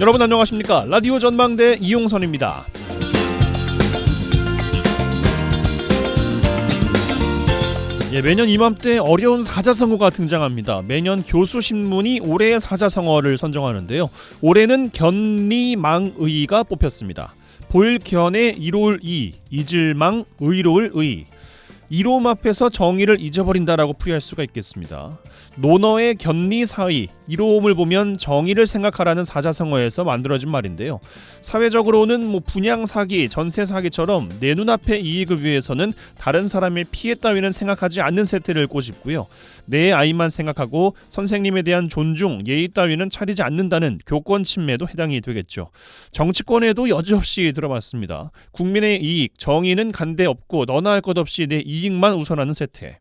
여러분 안녕하십니까? 라디오 전망대 이용선입니다. 매년 이맘때 어려운 사자성어가 등장합니다. 매년 교수신문이 올해의 사자성어를 선정하는데요. 올해는 견리망의가 뽑혔습니다. 볼견에 이로울 이, 잊을망, 의로울 의. 이로움 앞에서 정의를 잊어버린다라고 풀이할 수가 있겠습니다. 논어의 견리사의, 이로움을 보면 정의를 생각하라는 사자성어에서 만들어진 말인데요. 사회적으로는 분양사기, 전세사기처럼 내 눈앞의 이익을 위해서는 다른 사람의 피해 따위는 생각하지 않는 세태를 꼬집고요. 내 아이만 생각하고 선생님에 대한 존중, 예의 따위는 차리지 않는다는 교권 침해도 해당이 되겠죠. 정치권에도 여지없이 들어봤습니다. 국민의 이익, 정의는 간대 없고 너나 할 것 없이 내 이익만 우선하는 세태.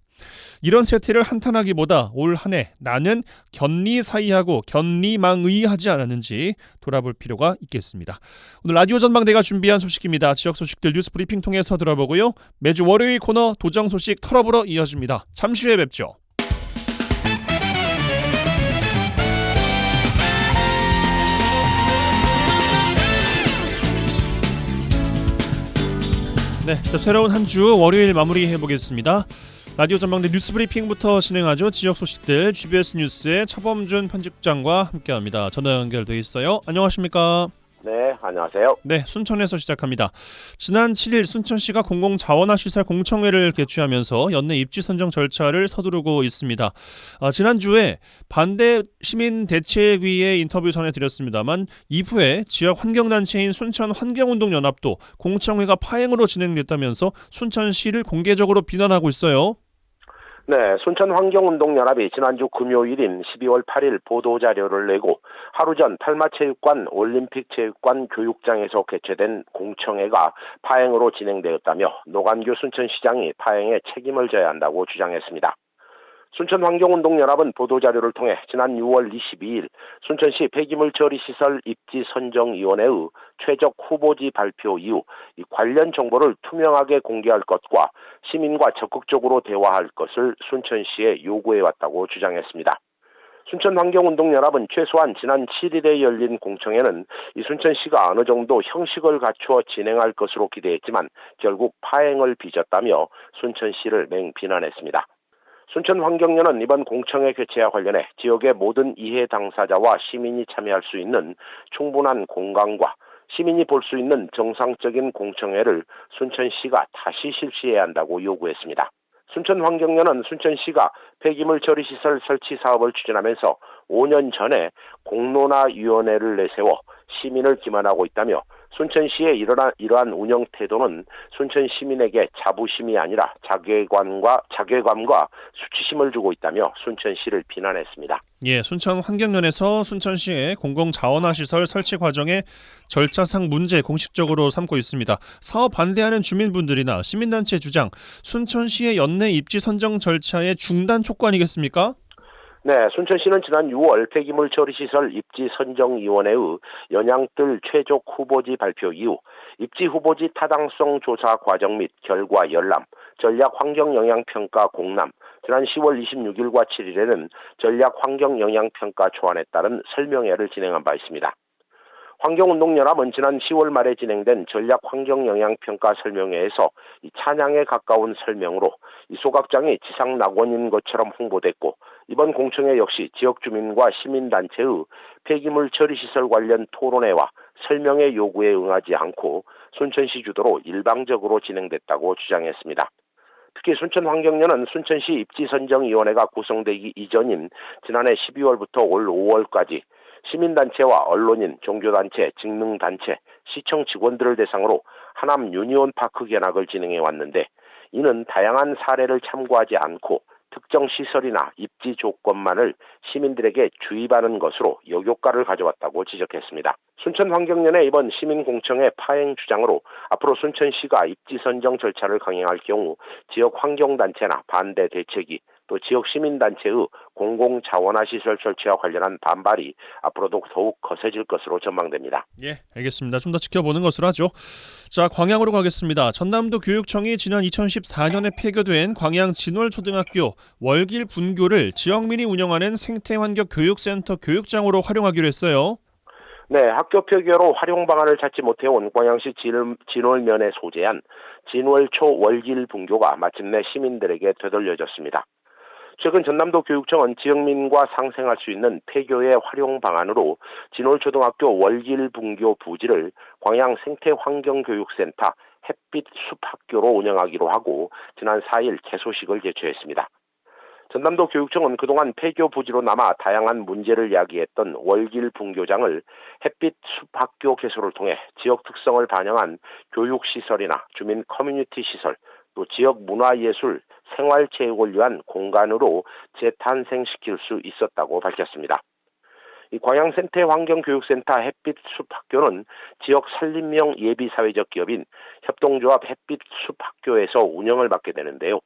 이런 세태를 한탄하기보다 올 한 해 나는 견리사의하고 견리망의하지 않았는지 돌아볼 필요가 있겠습니다. 오늘 라디오 전망대가 준비한 소식입니다. 지역 소식들 뉴스 브리핑 통해서 들어보고요. 매주 월요일 코너 도정 소식 털어보러 이어집니다. 잠시 후에 뵙죠. 네, 새로운 한 주 월요일 마무리해보겠습니다. 라디오 전망대 뉴스 브리핑부터 진행하죠. 지역 소식들 GBS 뉴스의 차범준 편집장과 함께합니다. 전화 연결돼 있어요. 안녕하십니까? 네, 안녕하세요. 네, 순천에서 시작합니다. 지난 7일 순천시가 공공자원화시설 공청회를 개최하면서 연내 입지 선정 절차를 서두르고 있습니다. 지난주에 반대 시민대책위의 인터뷰 전해드렸습니다만 이후에 지역 환경단체인 순천환경운동연합도 공청회가 파행으로 진행됐다면서 순천시를 공개적으로 비난하고 있어요. 네, 순천환경운동연합이 지난주 금요일인 12월 8일 보도자료를 내고 하루 전 탈마체육관 올림픽체육관 교육장에서 개최된 공청회가 파행으로 진행되었다며 노관규 순천시장이 파행에 책임을 져야 한다고 주장했습니다. 순천환경운동연합은 보도자료를 통해 지난 6월 22일 순천시 폐기물 처리시설 입지 선정위원회의 최적 후보지 발표 이후 이 관련 정보를 투명하게 공개할 것과 시민과 적극적으로 대화할 것을 순천시에 요구해왔다고 주장했습니다. 순천환경운동연합은 최소한 지난 7일에 열린 공청회는 이 순천시가 어느 정도 형식을 갖추어 진행할 것으로 기대했지만 결국 파행을 빚었다며 순천시를 맹비난했습니다. 순천환경연은 이번 공청회 개최와 관련해 지역의 모든 이해 당사자와 시민이 참여할 수 있는 충분한 공간과 시민이 볼 수 있는 정상적인 공청회를 순천시가 다시 실시해야 한다고 요구했습니다. 순천환경연은 순천시가 폐기물 처리시설 설치 사업을 추진하면서 5년 전에 공론화위원회를 내세워 시민을 기만하고 있다며 순천시의 이러한 운영 태도는 순천 시민에게 자부심이 아니라 자괴감과 수치심을 주고 있다며 순천시를 비난했습니다. 예, 순천환경연에서 순천시의 공공자원화시설 설치 과정의 절차상 문제 공식적으로 삼고 있습니다. 사업 반대하는 주민분들이나 시민단체 주장, 순천시의 연내 입지 선정 절차의 중단 촉구아니겠습니까? 네, 순천시는 지난 6월 폐기물 처리시설 입지 선정위원회의 연양뜰 최종 후보지 발표 이후 입지 후보지 타당성 조사 과정 및 결과 열람, 전략 환경영향평가 공람, 지난 10월 26일과 7일에는 전략 환경영향평가 초안에 따른 설명회를 진행한 바 있습니다. 환경운동연합은 지난 10월 말에 진행된 전략 환경영향평가 설명회에서 이 찬양에 가까운 설명으로 이 소각장이 지상 낙원인 것처럼 홍보됐고 이번 공청회 역시 지역 주민과 시민단체의 폐기물 처리시설 관련 토론회와 설명회 요구에 응하지 않고 순천시 주도로 일방적으로 진행됐다고 주장했습니다. 특히 순천환경연은 순천시 입지선정위원회가 구성되기 이전인 지난해 12월부터 올 5월까지 시민단체와 언론인, 종교단체, 직능단체, 시청 직원들을 대상으로 하남 유니온파크 견학을 진행해 왔는데 이는 다양한 사례를 참고하지 않고 특정 시설이나 입지 조건만을 시민들에게 주입하는 것으로 역효과를 가져왔다고 지적했습니다. 순천환경연의 이번 시민공청회 파행 주장으로 앞으로 순천시가 입지 선정 절차를 강행할 경우 지역 환경단체나 반대 대책이 또 지역 시민단체의 공공자원화시설 설치와 관련한 반발이 앞으로도 더욱 거세질 것으로 전망됩니다. 예, 알겠습니다. 좀 더 지켜보는 것으로 하죠. 자, 광양으로 가겠습니다. 전남도 교육청이 지난 2014년에 폐교된 광양 진월초등학교 월길 분교를 지역민이 운영하는 생태환경 교육센터 교육장으로 활용하기로 했어요. 네, 학교 폐교로 활용 방안을 찾지 못해온 광양시 진월면에 소재한 진월초 월길 분교가 마침내 시민들에게 되돌려졌습니다. 최근 전남도 교육청은 지역민과 상생할 수 있는 폐교의 활용 방안으로 진월초등학교 월길 분교 부지를 광양 생태환경교육센터 햇빛 숲학교로 운영하기로 하고 지난 4일 개소식을 개최했습니다. 전남도 교육청은 그동안 폐교 부지로 남아 다양한 문제를 야기했던 월길 분교장을 햇빛 숲학교 개소를 통해 지역 특성을 반영한 교육시설이나 주민 커뮤니티 시설, 또 지역 문화예술, 생활체육을 위한 공간으로 재탄생시킬 수 있었다고 밝혔습니다. 이 광양생태환경교육센터 햇빛숲학교는 지역 산림형 예비사회적 기업인 협동조합 햇빛숲학교에서 운영을 받게 되는데요.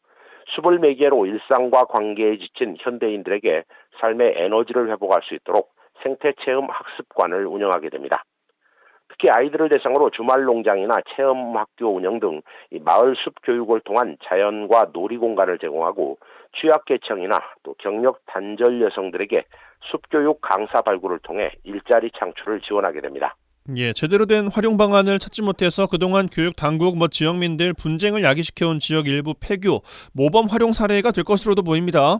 숲을 매개로 일상과 관계에 지친 현대인들에게 삶의 에너지를 회복할 수 있도록 생태체험 학습관을 운영하게 됩니다. 특히 아이들을 대상으로 주말 농장이나 체험학교 운영 등 마을 숲 교육을 통한 자연과 놀이 공간을 제공하고 취약계층이나 또 경력 단절 여성들에게 숲교육 강사 발굴을 통해 일자리 창출을 지원하게 됩니다. 예, 제대로 된 활용 방안을 찾지 못해서 그동안 교육 당국, 지역민들 분쟁을 야기시켜온 지역 일부 폐교, 모범 활용 사례가 될 것으로도 보입니다.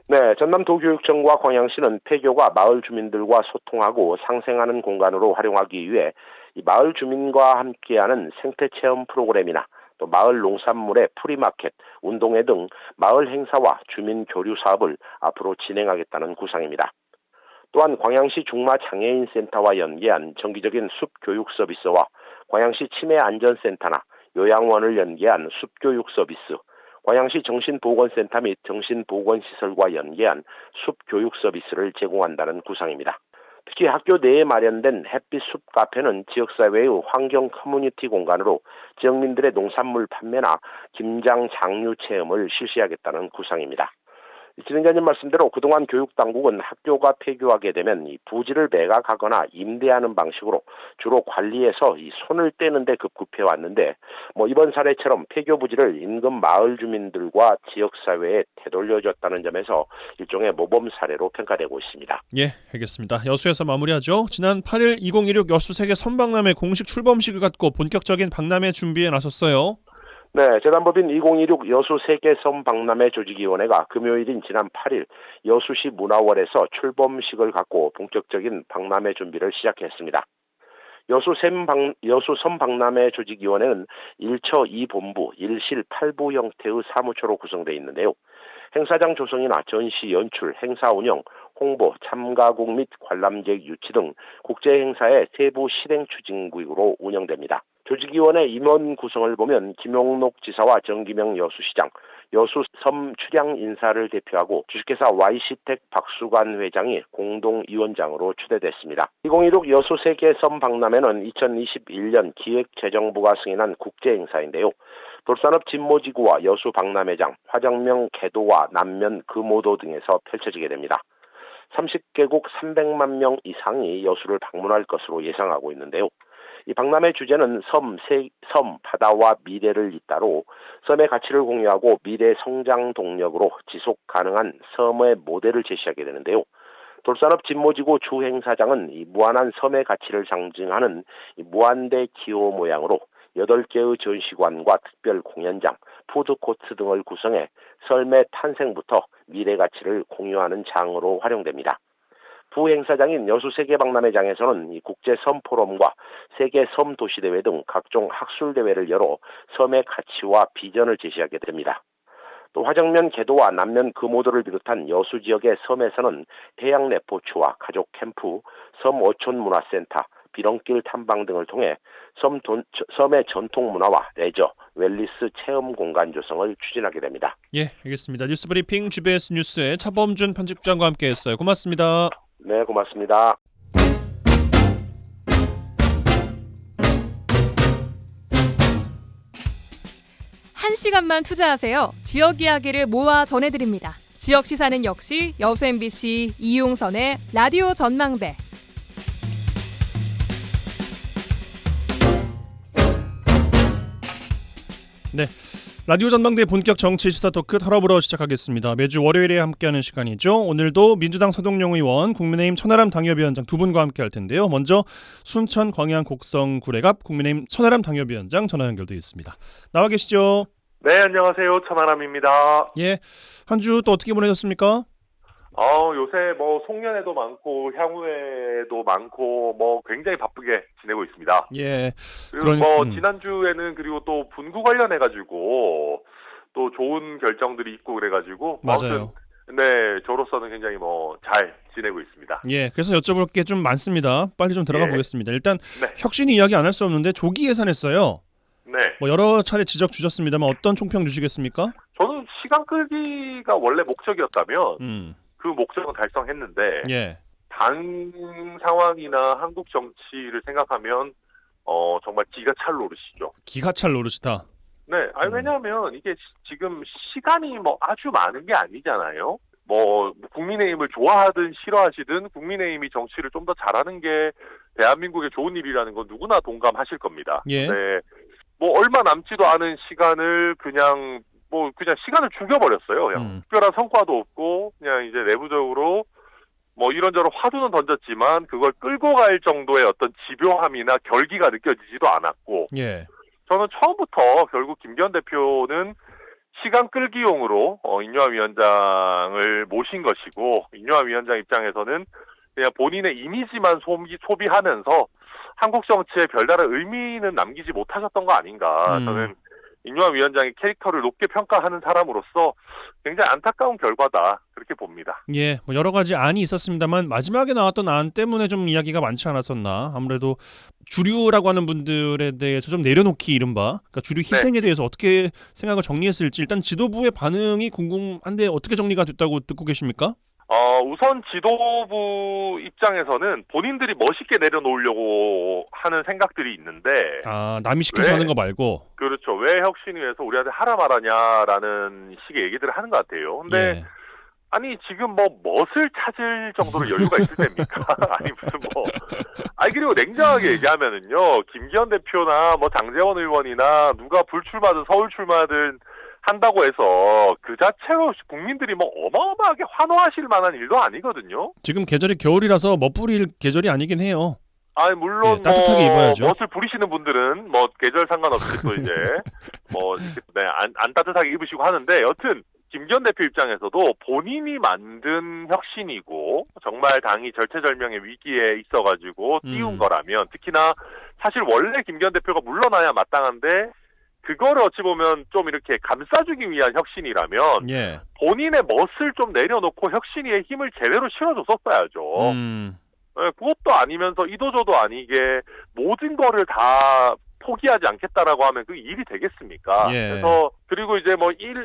네, 전남도교육청과 광양시는 폐교가 마을 주민들과 소통하고 상생하는 공간으로 활용하기 위해 이 마을 주민과 함께하는 생태체험 프로그램이나 또 마을 농산물의 프리마켓, 운동회 등 마을 행사와 주민 교류 사업을 앞으로 진행하겠다는 구상입니다. 또한 광양시 중마장애인센터와 연계한 정기적인 숲교육 서비스와 광양시 치매안전센터나 요양원을 연계한 숲교육 서비스, 광양시 정신보건센터 및 정신보건시설과 연계한 숲교육 서비스를 제공한다는 구상입니다. 특히 학교 내에 마련된 햇빛 숲 카페는 지역사회의 환경 커뮤니티 공간으로 지역민들의 농산물 판매나 김장 장류 체험을 실시하겠다는 구상입니다. 진행자님 말씀대로 그동안 교육당국은 학교가 폐교하게 되면 이 부지를 매각하거나 임대하는 방식으로 주로 관리해서 이 손을 떼는 데 급급해 왔는데 이번 사례처럼 폐교 부지를 인근 마을 주민들과 지역사회에 되돌려줬다는 점에서 일종의 모범 사례로 평가되고 있습니다. 예, 알겠습니다. 여수에서 마무리하죠. 지난 8일 2016 여수 세계 선박람회 공식 출범식을 갖고 본격적인 박람회 준비에 나섰어요. 네, 재단법인 2016 여수 세계섬 박람회 조직위원회가 금요일인 지난 8일 여수시 문화월에서 출범식을 갖고 본격적인 박람회 준비를 시작했습니다. 여수섬 박람회 조직위원회는 1처 2본부, 1실 8부 형태의 사무처로 구성되어 있는데요. 행사장 조성이나 전시 연출, 행사 운영, 홍보, 참가국 및 관람객 유치 등 국제행사의 세부 실행 추진국으로 운영됩니다. 조직위원회 임원 구성을 보면 김용록 지사와 정기명 여수시장, 여수섬 출양 인사를 대표하고 주식회사 YC텍 박수관 회장이 공동위원장으로 추대됐습니다. 2016 여수 세계섬 박람회는 2021년 기획재정부가 승인한 국제행사인데요. 돌산업 진모지구와 여수 박람회장, 화정명 개도와 남면 금오도 등에서 펼쳐지게 됩니다. 30개국 300만 명 이상이 여수를 방문할 것으로 예상하고 있는데요. 이 박람회 주제는 섬, 바다와 미래를 잇따로 섬의 가치를 공유하고 미래 성장 동력으로 지속 가능한 섬의 모델을 제시하게 되는데요. 돌산업 진모지구 주행사장은 이 무한한 섬의 가치를 상징하는 이 무한대 기호 모양으로 8개의 전시관과 특별 공연장, 푸드코트 등을 구성해 섬의 탄생부터 미래 가치를 공유하는 장으로 활용됩니다. 부행사장인 여수세계박람회장에서는 국제섬포럼과 세계섬도시대회 등 각종 학술대회를 열어 섬의 가치와 비전을 제시하게 됩니다. 또 화정면 개도와 남면 금오도를 비롯한 여수 지역의 섬에서는 해양 레포츠와 가족 캠프, 섬 어촌문화센터, 비렁길 탐방 등을 통해 섬의 전통 문화와 레저, 웰리스 체험 공간 조성을 추진하게 됩니다. 예, 알겠습니다. 뉴스브리핑 GBS 뉴스의 차범준 편집장과 함께했어요. 고맙습니다. 네, 고맙습니다. 한 시간만 투자하세요. 지역 이야기를 모아 전해드립니다. 지역 시사는 역시 여수 MBC 이용선의 라디오 전망대. 네, 라디오 전망대 본격 정치 시사 토크 털어보러 시작하겠습니다. 매주 월요일에 함께하는 시간이죠. 오늘도 민주당 서동영 의원, 국민의힘 천하람 당협위원장 두 분과 함께할 텐데요. 먼저 순천 광양 곡성 구례갑 국민의힘 천하람 당협위원장 전화 연결되어 있습니다. 나와 계시죠? 네, 안녕하세요. 천하람입니다. 예, 한 주 또 어떻게 보내셨습니까? 요새 송년회도 많고 향후회도 많고 굉장히 바쁘게 지내고 있습니다. 예, 그리고 지난주에는 그리고 또 분구 관련해 가지고 또 좋은 결정들이 있고 그래가지고 맞아요. 네, 저로서는 굉장히 잘 지내고 있습니다. 예, 그래서 여쭤볼 게 좀 많습니다. 빨리 좀 들어가 보겠습니다. 일단 네. 혁신이 이야기 안 할 수 없는데 조기 예산했어요. 네. 여러 차례 지적 주셨습니다만 어떤 총평 주시겠습니까? 저는 시간 끌기가 원래 목적이었다면 그 목적은 달성했는데 예. 당 상황이나 한국 정치를 생각하면 정말 기가 찰 노릇이죠. 기가 찰 노릇이다. 네, 왜냐하면 이게 지금 시간이 아주 많은 게 아니잖아요. 국민의힘을 좋아하든 싫어하시든 국민의힘이 정치를 좀 더 잘하는 게 대한민국의 좋은 일이라는 건 누구나 동감하실 겁니다. 예. 네, 얼마 남지도 않은 시간을 그냥 시간을 죽여버렸어요. 그냥 특별한 성과도 없고 그냥 이제 내부적으로 이런저런 화두는 던졌지만 그걸 끌고 갈 정도의 어떤 집요함이나 결기가 느껴지지도 않았고 예. 저는 처음부터 결국 김기현 대표는 시간 끌기용으로 인요한 위원장을 모신 것이고 인요한 위원장 입장에서는 그냥 본인의 이미지만 소비하면서 한국 정치에 별다른 의미는 남기지 못하셨던 거 아닌가. 저는 인요한 위원장의 캐릭터를 높게 평가하는 사람으로서 굉장히 안타까운 결과다 그렇게 봅니다. 예, 여러 가지 안이 있었습니다만 마지막에 나왔던 안 때문에 좀 이야기가 많지 않았었나. 아무래도 주류라고 하는 분들에 대해서 좀 내려놓기 이른바 그러니까 주류 희생에 대해서 어떻게 생각을 정리했을지 일단 지도부의 반응이 궁금한데 어떻게 정리가 됐다고 듣고 계십니까? 우선 지도부 입장에서는 본인들이 멋있게 내려놓으려고 하는 생각들이 있는데 남이 시켜서 하는 거 말고 그렇죠. 왜 혁신위에서 우리한테 하라 말하냐라는 식의 얘기들을 하는 것 같아요. 근데 예. 아니 지금 멋을 찾을 정도로 여유가 있을 때입니까? 아니 무슨 그리고 냉정하게 얘기하면은요 김기현 대표나 장제원 의원이나 누가 불출마든 서울 출마든 한다고 해서 그 자체로 국민들이 어마어마하게 환호하실 만한 일도 아니거든요. 지금 계절이 겨울이라서 멋부릴 계절이 아니긴 해요. 물론 예, 따뜻하게 입어야죠. 멋을 부리시는 분들은 계절 상관없이 또 이제 안 따뜻하게 입으시고 하는데 여튼 김기현 대표 입장에서도 본인이 만든 혁신이고 정말 당이 절체절명의 위기에 있어가지고 띄운 거라면 특히나 사실 원래 김기현 대표가 물러나야 마땅한데 그거를 어찌 보면 좀 이렇게 감싸주기 위한 혁신이라면 예. 본인의 멋을 좀 내려놓고 혁신위에 힘을 제대로 실어줬었어야죠. 네, 그것도 아니면서 이도저도 아니게 모든 거를 다 포기하지 않겠다라고 하면 그 일이 되겠습니까? 예. 그래서 그리고 이제 1,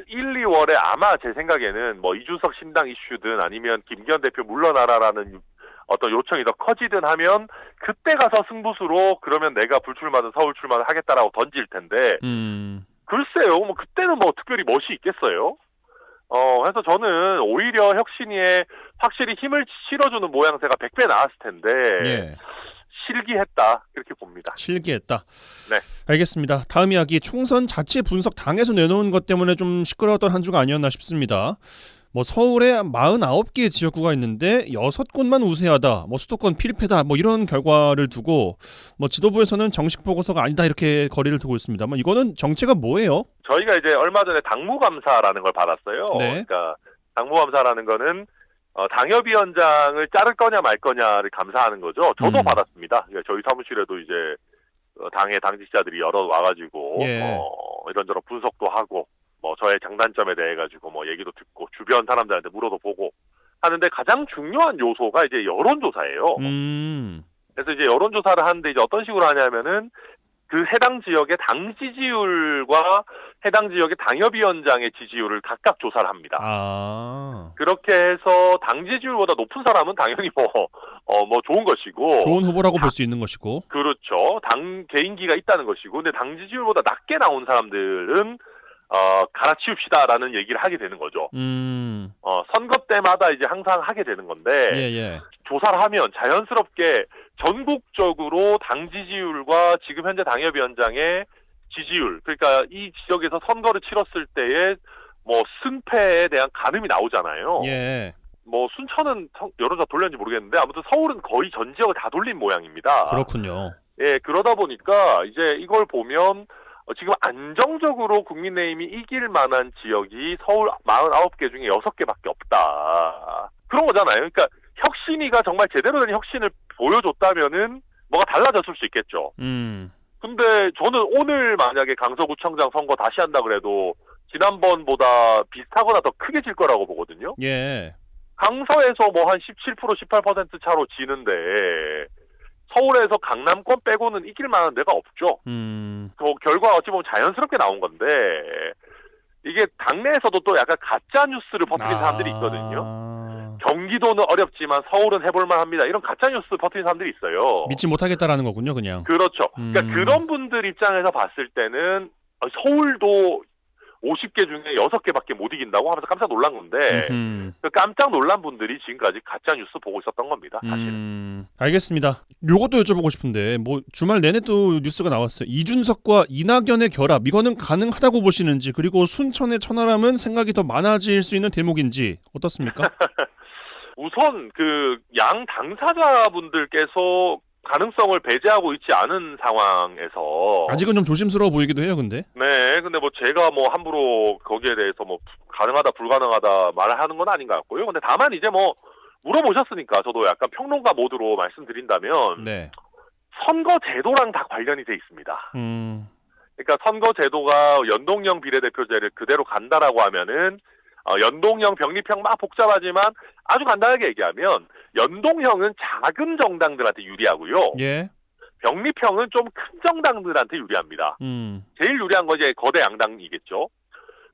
2월에 아마 제 생각에는 이준석 신당 이슈든 아니면 김기현 대표 물러나라라는 어떤 요청이 더 커지든 하면 그때 가서 승부수로 그러면 내가 불출마든 서울 출마든 하겠다라고 던질 텐데 글쎄요 그때는 특별히 멋이 있겠어요? 그래서 저는 오히려 혁신위에 확실히 힘을 실어주는 모양새가 100배 나았을 텐데 예. 실기했다 그렇게 봅니다. 실기했다. 네. 알겠습니다. 다음 이야기 총선 자체 분석 당에서 내놓은 것 때문에 좀 시끄러웠던 한 주가 아니었나 싶습니다. 서울에 49개의 지역구가 있는데 6곳만 우세하다. 수도권 필패다. 이런 결과를 두고 지도부에서는 정식 보고서가 아니다 이렇게 거리를 두고 있습니다만 이거는 정체가 뭐예요? 저희가 이제 얼마 전에 당무감사라는 걸 받았어요. 네. 그러니까 당무감사라는 거는 당협위원장을 자를 거냐 말 거냐를 감사하는 거죠. 저도 받았습니다. 그러니까 저희 사무실에도 이제 당의 당직자들이 여러 와가지고 예. 이런저런 분석도 하고 저의 장단점에 대해 가지고 얘기도 듣고 주변 사람들한테 물어도 보고 하는데 가장 중요한 요소가 이제 여론조사예요. 그래서 이제 여론조사를 하는데 이제 어떤 식으로 하냐면은 그 해당 지역의 당 지지율과 해당 지역의 당협위원장의 지지율을 각각 조사를 합니다. 그렇게 해서 당 지지율보다 높은 사람은 당연히 좋은 것이고 좋은 후보라고 볼 수 있는 것이고 그렇죠. 당 개인기가 있다는 것이고 근데 당 지지율보다 낮게 나온 사람들은 갈아치웁시다라는 얘기를 하게 되는 거죠. 선거 때마다 이제 항상 하게 되는 건데 예. 조사를 하면 자연스럽게 전국적으로 당 지지율과 지금 현재 당협위원장의 지지율, 그러니까 이 지역에서 선거를 치렀을 때의 뭐 승패에 대한 가늠이 나오잖아요. 예. 뭐 순천은 여론조사 돌렸는지 모르겠는데 아무튼 서울은 거의 전 지역을 다 돌린 모양입니다. 그렇군요. 예, 그러다 보니까 이제 이걸 보면 지금 안정적으로 국민의힘이 이길 만한 지역이 서울 49개 중에 6개밖에 없다. 그런 거잖아요. 그러니까 혁신위가 정말 제대로 된 혁신을 보여줬다면은 뭐가 달라졌을 수 있겠죠. 근데 저는 오늘 만약에 강서구청장 선거 다시 한다 그래도 지난번보다 비슷하거나 더 크게 질 거라고 보거든요. 예. 강서에서 뭐 한 17%, 18% 차로 지는데 서울에서 강남권 빼고는 이길 만한 데가 없죠. 그 결과가 어찌 보면 자연스럽게 나온 건데 이게 당내에서도 또 약간 가짜 뉴스를 퍼뜨린 사람들이 있거든요. 경기도는 어렵지만 서울은 해볼만 합니다. 이런 가짜 뉴스 퍼뜨린 사람들이 있어요. 믿지 못하겠다라는 거군요, 그냥. 그렇죠. 그러니까 그런 분들 입장에서 봤을 때는 서울도 50개 중에 6개밖에 못 이긴다고 하면서 깜짝 놀란 건데 그 깜짝 놀란 분들이 지금까지 가짜 뉴스 보고 있었던 겁니다. 사실은. 알겠습니다. 요것도 여쭤보고 싶은데 뭐 주말 내내 또 뉴스가 나왔어요. 이준석과 이낙연의 결합 이거는 가능하다고 보시는지 그리고 순천의 천하람은 생각이 더 많아질 수 있는 대목인지 어떻습니까? 우선 그 양 당사자분들께서 가능성을 배제하고 있지 않은 상황에서 아직은 좀 조심스러워 보이기도 해요, 근데. 네, 근데 뭐 제가 뭐 함부로 거기에 대해서 뭐 가능하다 불가능하다 말을 하는 건 아닌 것 같고요. 근데 다만 이제 뭐 물어보셨으니까 저도 약간 평론가 모드로 말씀드린다면 네. 선거 제도랑 다 관련이 돼 있습니다. 그러니까 선거 제도가 연동형 비례대표제를 그대로 간다라고 하면은 연동형, 병립형 막 복잡하지만 아주 간단하게 얘기하면 연동형은 작은 정당들한테 유리하고요. 예. 병립형은 좀 큰 정당들한테 유리합니다. 제일 유리한 건 이제 거대 양당이겠죠.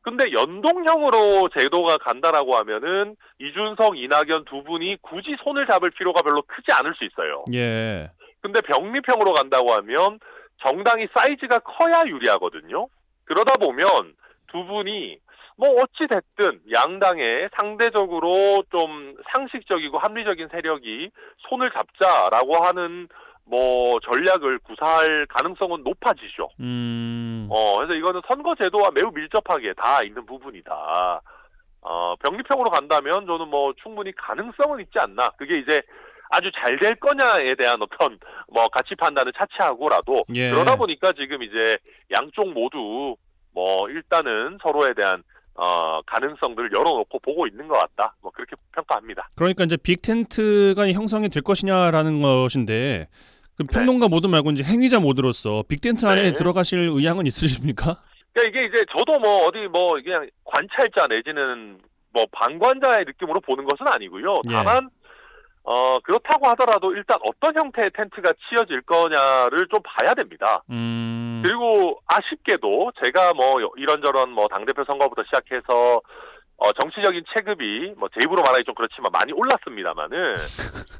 근데 연동형으로 제도가 간다라고 하면은 이준석, 이낙연 두 분이 굳이 손을 잡을 필요가 별로 크지 않을 수 있어요. 예. 근데 병립형으로 간다고 하면 정당이 사이즈가 커야 유리하거든요. 그러다 보면 두 분이 뭐 어찌 됐든 양당에 상대적으로 좀 상식적이고 합리적인 세력이 손을 잡자라고 하는 뭐 전략을 구사할 가능성은 높아지죠. 그래서 이거는 선거 제도와 매우 밀접하게 다 있는 부분이다. 병립형으로 간다면 저는 뭐 충분히 가능성은 있지 않나. 그게 이제 아주 잘 될 거냐에 대한 어떤 뭐 가치 판단을 차치하고라도 예. 그러다 보니까 지금 이제 양쪽 모두 뭐 일단은 서로에 대한 가능성들을 열어놓고 보고 있는 것 같다. 뭐 그렇게 평가합니다. 그러니까 이제 빅텐트가 형성이 될 것이냐라는 것인데 그 평론가 모드 말고 이제 행위자 모드로서 빅텐트 안에 들어가실 의향은 있으십니까? 그러니까 이게 이제 저도 뭐 어디 뭐 그냥 관찰자 내지는 뭐 방관자의 느낌으로 보는 것은 아니고요. 다만 그렇다고 하더라도 일단 어떤 형태의 텐트가 치어질 거냐를 좀 봐야 됩니다. 그리고 아쉽게도 제가 뭐 이런저런 뭐 당대표 선거부터 시작해서 정치적인 체급이 뭐 제 입으로 말하기 좀 그렇지만 많이 올랐습니다만은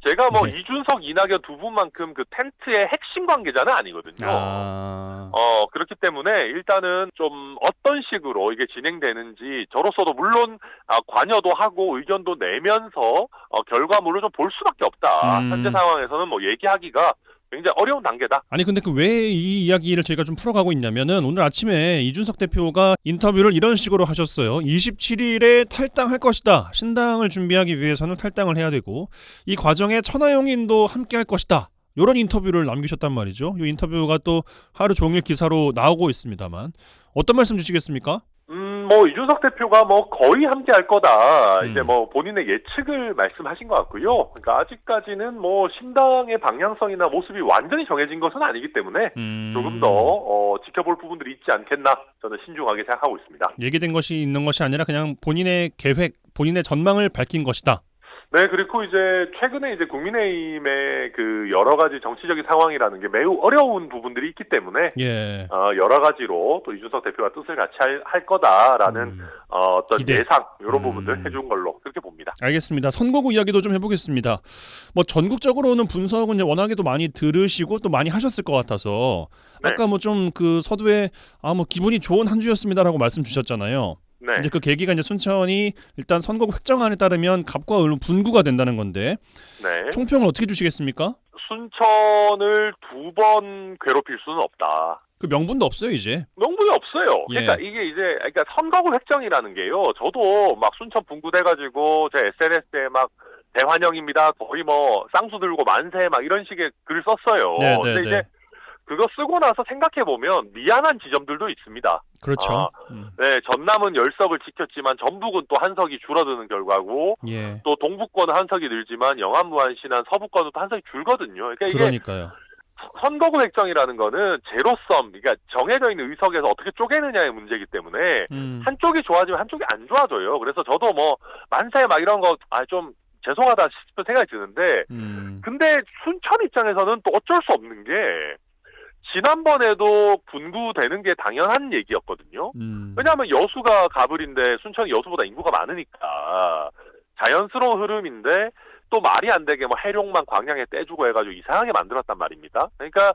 제가 뭐 이준석, 이낙연 두 분만큼 그 텐트의 핵심 관계자는 아니거든요. 그렇기 때문에 일단은 좀 어떤 식으로 이게 진행되는지 저로서도 물론 관여도 하고 의견도 내면서 결과물을 좀 볼 수밖에 없다. 현재 상황에서는 뭐 얘기하기가 굉장히 어려운 단계다. 아니 근데 그 왜 이 이야기를 저희가 좀 풀어가고 있냐면은 오늘 아침에 이준석 대표가 인터뷰를 이런 식으로 하셨어요. 27일에 탈당할 것이다. 신당을 준비하기 위해서는 탈당을 해야 되고 이 과정에 천하용인도 함께 할 것이다. 이런 인터뷰를 남기셨단 말이죠. 이 인터뷰가 또 하루 종일 기사로 나오고 있습니다만 어떤 말씀 주시겠습니까? 뭐 이준석 대표가 뭐 거의 함께 할 거다. 이제 뭐 본인의 예측을 말씀하신 것 같고요. 그러니까 아직까지는 뭐 신당의 방향성이나 모습이 완전히 정해진 것은 아니기 때문에 조금 더 지켜볼 부분들이 있지 않겠나 저는 신중하게 생각하고 있습니다. 얘기된 것이 있는 것이 아니라 그냥 본인의 계획, 본인의 전망을 밝힌 것이다. 네, 그리고 이제 최근에 이제 국민의힘의 그 여러 가지 정치적인 상황이라는 게 매우 어려운 부분들이 있기 때문에 여러 가지로 또 이준석 대표가 뜻을 같이 할 거다라는 어떤 기대. 예상 이런 부분들 해준 걸로 그렇게 봅니다. 알겠습니다. 선거구 이야기도 좀 해보겠습니다. 뭐 전국적으로는 분석은 이제 워낙에도 많이 들으시고 또 많이 하셨을 것 같아서 아까 뭐 좀 그 서두에 뭐 기분이 좋은 한 주였습니다라고 말씀 주셨잖아요. 네. 이제 그 계기가 이제 순천이 일단 선거구 획정안에 따르면 갑과 을로 분구가 된다는 건데 총평을 어떻게 주시겠습니까? 순천을 2번 괴롭힐 수는 없다. 그 명분도 없어요 이제. 명분이 없어요. 예. 그러니까 이게 이제 그러니까 선거구 획정이라는 게요. 저도 막 순천 분구돼가지고 제 SNS에 막 대환영입니다. 거의 뭐 쌍수 들고 만세 막 이런 식의 글을 썼어요. 네, 근데 네, 이제 네. 그거 쓰고 나서 생각해 보면 미안한 지점들도 있습니다. 그렇죠. 네, 전남은 10석을 지켰지만 전북은 또 한 석이 줄어드는 결과고 예. 또 동북권은 한 석이 늘지만 영암, 무안, 신안, 서북권은 또 한 석이 줄거든요. 그러니까 이게 그러니까요. 선거구 획정이라는 거는 제로섬, 그러니까 정해져 있는 의석에서 어떻게 쪼개느냐의 문제이기 때문에 한쪽이 좋아지면 한쪽이 안 좋아져요. 그래서 저도 뭐 만세 막 이런 거 좀 죄송하다 싶은 생각이 드는데 근데 순천 입장에서는 또 어쩔 수 없는 게 지난번에도 분구되는 게 당연한 얘기였거든요. 왜냐하면 여수가 가불인데 순천이 여수보다 인구가 많으니까 자연스러운 흐름인데 또 말이 안 되게 뭐 해룡만 광양에 떼주고 해가지고 이상하게 만들었단 말입니다. 그러니까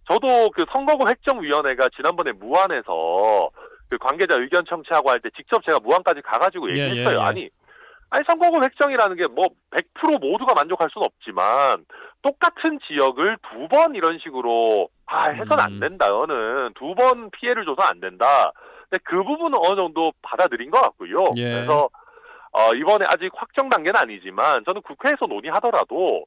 저도 그 선거구 획정위원회가 지난번에 무안에서 그 관계자 의견 청취하고 할 때 직접 제가 무안까지 가가지고 얘기했어요. 예. 아니 선거구 획정이라는 게 뭐 100% 모두가 만족할 수는 없지만 똑같은 지역을 2번 이런 식으로 해서는 안 된다. 너는 2번 피해를 줘서 안 된다. 근데 그 부분은 어느 정도 받아들인 것 같고요. 예. 그래서 이번에 아직 확정 단계는 아니지만 저는 국회에서 논의하더라도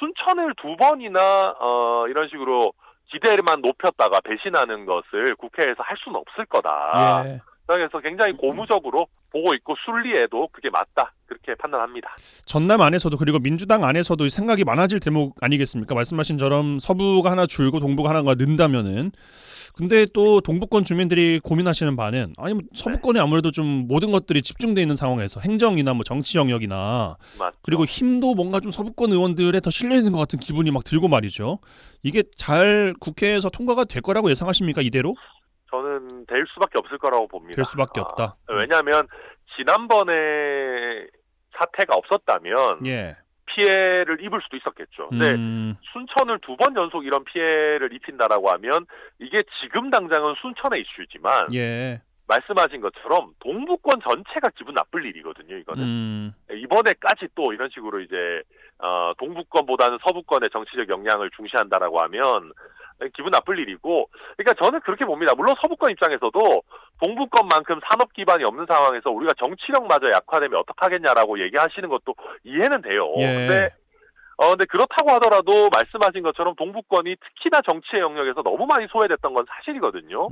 순천을 2번이나 이런 식으로 기대만 높였다가 배신하는 것을 국회에서 할 수는 없을 거다. 예. 그래서 굉장히 고무적으로 보고 있고 순리에도 그게 맞다. 그렇게 판단합니다. 전남 안에서도 그리고 민주당 안에서도 생각이 많아질 대목 아니겠습니까? 말씀하신 처럼 서부가 하나 줄고 동부가 하나가 는다면은 근데 또 동부권 주민들이 고민하시는 바는 아니 뭐 서부권에 아무래도 좀 모든 것들이 집중돼 있는 상황에서 행정이나 뭐 정치 영역이나 맞죠. 그리고 힘도 뭔가 좀 서부권 의원들에 더 실려 있는 것 같은 기분이 막 들고 말이죠. 이게 잘 국회에서 통과가 될 거라고 예상하십니까? 이대로? 저는 될 수밖에 없을 거라고 봅니다. 될 수밖에 없다. 왜냐하면 지난번에 사태가 없었다면 예. 피해를 입을 수도 있었겠죠. 근데 순천을 2번 연속 이런 피해를 입힌다라고 하면 이게 지금 당장은 순천의 이슈지만 예. 말씀하신 것처럼 동부권 전체가 기분 나쁠 일이거든요. 이거는 이번에까지 또 이런 식으로 이제 동부권보다는 서부권의 정치적 영향을 중시한다라고 하면 기분 나쁠 일이고, 그러니까 저는 그렇게 봅니다. 물론 서부권 입장에서도 동부권만큼 산업 기반이 없는 상황에서 우리가 정치력마저 약화되면 어떡하겠냐라고 얘기하시는 것도 이해는 돼요. 예. 근데 그렇다고 하더라도 말씀하신 것처럼 동부권이 특히나 정치의 영역에서 너무 많이 소외됐던 건 사실이거든요.